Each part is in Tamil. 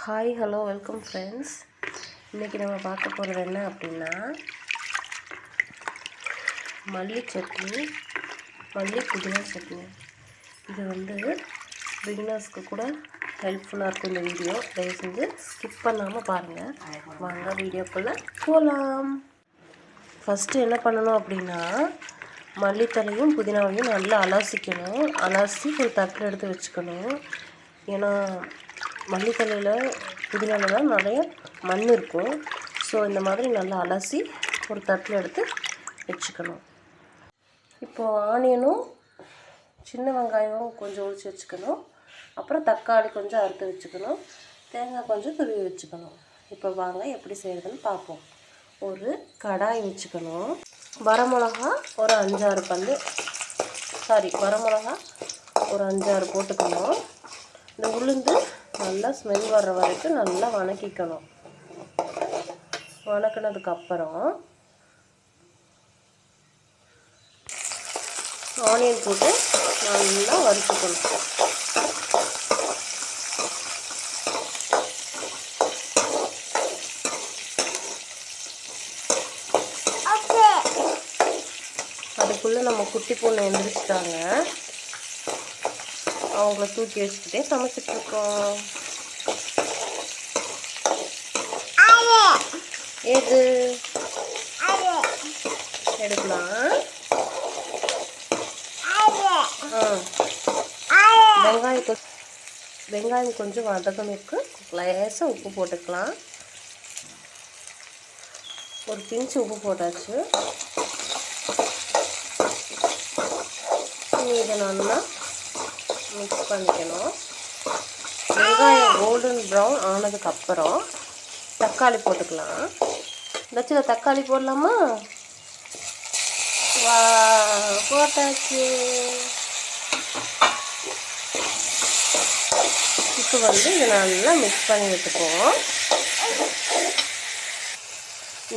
Hi hello welcome friends. இன்றைக்கி நம்ம பார்க்க போகிறது என்ன அப்படின்னா மல்லி சட்னி, மல்லி புதினா சட்னி. இது பிகினர்ஸ்க்கு கூட ஹெல்ப்ஃபுல்லாக இருக்கும். இந்த வீடியோ தயவு செஞ்சு ஸ்கிப் பண்ணாமல் பாருங்கள். வாங்க வீடியோக்குள்ளே போகலாம். ஃபஸ்ட்டு என்ன பண்ணணும் அப்படின்னா மல்லித்தலையும் புதினாவையும் நல்லா அலசிக்கணும். அலசி ஒரு தட்டில் எடுத்து வச்சுக்கணும். ஏன்னா மல்லித்தலையில் புதினாவில் தான் நிறைய மண் இருக்கும். ஸோ இந்த மாதிரி நல்லா அலசி ஒரு தட்டில் எடுத்து வச்சுக்கணும். இப்போது ஆனியனும் சின்ன வெங்காயம் கொஞ்சம் உரித்து வச்சுக்கணும். அப்புறம் தக்காளி கொஞ்சம் அறுத்து வச்சுக்கணும். தேங்காய் கொஞ்சம் துருவி வச்சுக்கணும். இப்போ வாங்க எப்படி செய்கிறதுன்னு பார்ப்போம். ஒரு கடாய் வச்சுக்கணும். வரமிளகா ஒரு 5-6 போட்டுக்கணும். இந்த உளுந்து நல்லா ஸ்மெல் வர்ற வரைக்கும் நல்லா வணக்கிக்கணும். வணக்கினதுக்கப்புறம் ஆனியன் போட்டு நல்லா வறுத்துக்கணும். அதுக்குள்ளே நம்ம குட்டி பொண்ணு எழுந்திரிச்சிட்டாங்க. அவங்கள தூக்கி வச்சுக்கிட்டே சமைச்சிட்ருக்கோம். ஏது எடுக்கலாம். வெங்காயம் கொஞ்சம் வதக்கணுக்கு லேசாக உப்பு போட்டுக்கலாம். ஒரு பிஞ்சு உப்பு போட்டாச்சு. இதை நல்லா மிக்ஸ் பண்ணிக்கணும். வெங்காயம் கோல்டன் ப்ரௌன் ஆனதுக்கப்புறம் தக்காளி போட்டுக்கலாம். ஏதாச்சும் தக்காளி போடலாமா? வா, போட்டாச்சு. இப்போ இதை நல்லா மிக்ஸ் பண்ணி வச்சுக்குவோம்.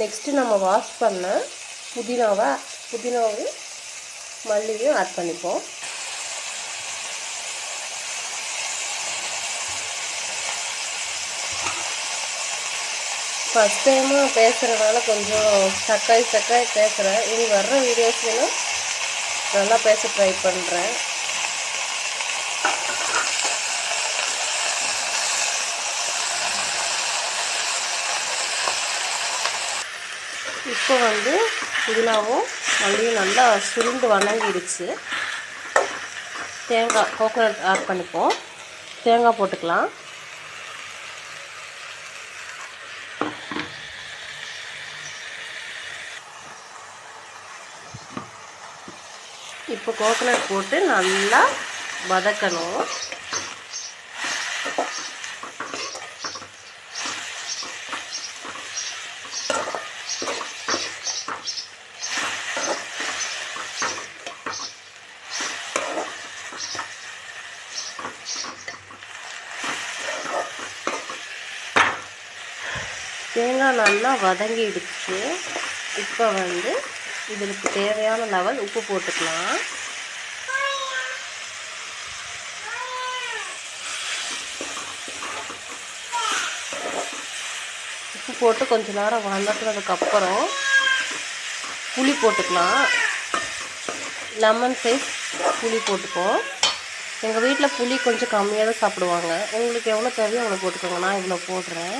நெக்ஸ்ட்டு நம்ம வாஷ் பண்ண புதினாவை மல்லியும் ஆட் பண்ணிப்போம். ஃபஸ்ட் டைமாக பேசுகிறதுனால கொஞ்சம் சக்காய் பேசுகிறேன். இனி வர்ற வீடியோஸ்லாம் நல்லா பேச ட்ரை பண்ணுறேன். இப்போ புதினாவும் மல்லியும் நல்லா சுருண்டு வணங்கிடுச்சு. கோகோனட் ஆட் பண்ணிப்போம். தேங்காய் போட்டுக்கலாம். இப்போ கோகோனட் போட்டு நல்லா வதக்கணும். தேங்காய் நல்லா வதங்கிடுச்சு. இப்போ இதற்கு தேவையான லெவல் உப்பு போட்டுக்கலாம். உப்பு போட்டு கொஞ்ச நேரம் வதக்கினதுக்கப்புறம் புளி போட்டுக்கலாம். லெமன் சைஸ் புளி போட்டுப்போம். எங்கள் வீட்டில் புளி கொஞ்சம் கம்மியாக தான் சாப்பிடுவாங்க. உங்களுக்கு எவ்வளோ தேவையோ அவ்வளோ போட்டுக்கோங்க. நான் இவ்வளோ போடுறேன்.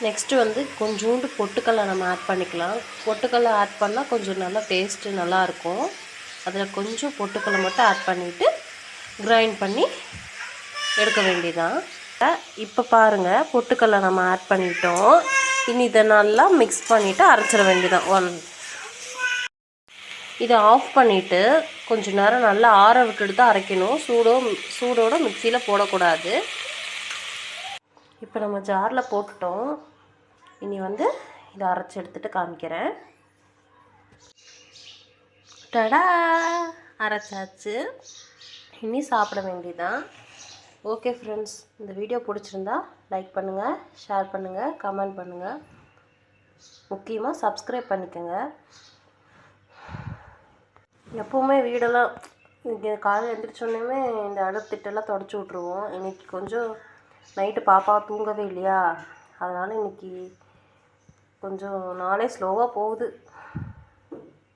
நெக்ஸ்ட்டு கொஞ்சோண்டு பொட்டுக்கடலை நம்ம ஆட் பண்ணிக்கலாம். பொட்டுக்கடலை ஆட் பண்ணால் கொஞ்சம் நல்லா டேஸ்ட்டு நல்லாயிருக்கும். அதில் கொஞ்சம் பொட்டுக்கடலை மட்டும் ஆட் பண்ணிவிட்டு கிரைண்ட் பண்ணி எடுக்க வேண்டியதான். இப்போ பாருங்கள், பொட்டுக்கடலை நம்ம ஆட் பண்ணிட்டோம். இனி இதை நல்லா மிக்ஸ் பண்ணிவிட்டு அரைச்சிட வேண்டியதான். இதை ஆஃப் பண்ணிவிட்டு கொஞ்சம் நேரம் நல்லா ஆற விட்டுட்டு தான் அரைக்கணும். சூடோட மிக்சியில் போடக்கூடாது. இப்போ நம்ம ஜாரில் போட்டுட்டோம். இனி இதை அரைச்சி எடுத்துகிட்டு காமிக்கிறேன். டடா, அரைச்சாச்சு. இனி சாப்பிட வேண்டியதான். ஓகே ஃப்ரெண்ட்ஸ், இந்த வீடியோ பிடிச்சிருந்தா லைக் பண்ணுங்கள், ஷேர் பண்ணுங்கள், கமெண்ட் பண்ணுங்கள், முக்கியமாக சப்ஸ்கிரைப் பண்ணிக்கோங்க. எப்போவுமே வீடெல்லாம் இங்கே காலையில் எழுந்திரிச்சோன்னே இந்த அடுத்திட்டெல்லாம் தொடச்சி விட்ருவோம். இன்றைக்கி கொஞ்சம் நைட்டு பாப்பா தூங்கவே இல்லையா, அதனால் இன்றைக்கி கொஞ்சம் நாளே ஸ்லோவாக போகுது.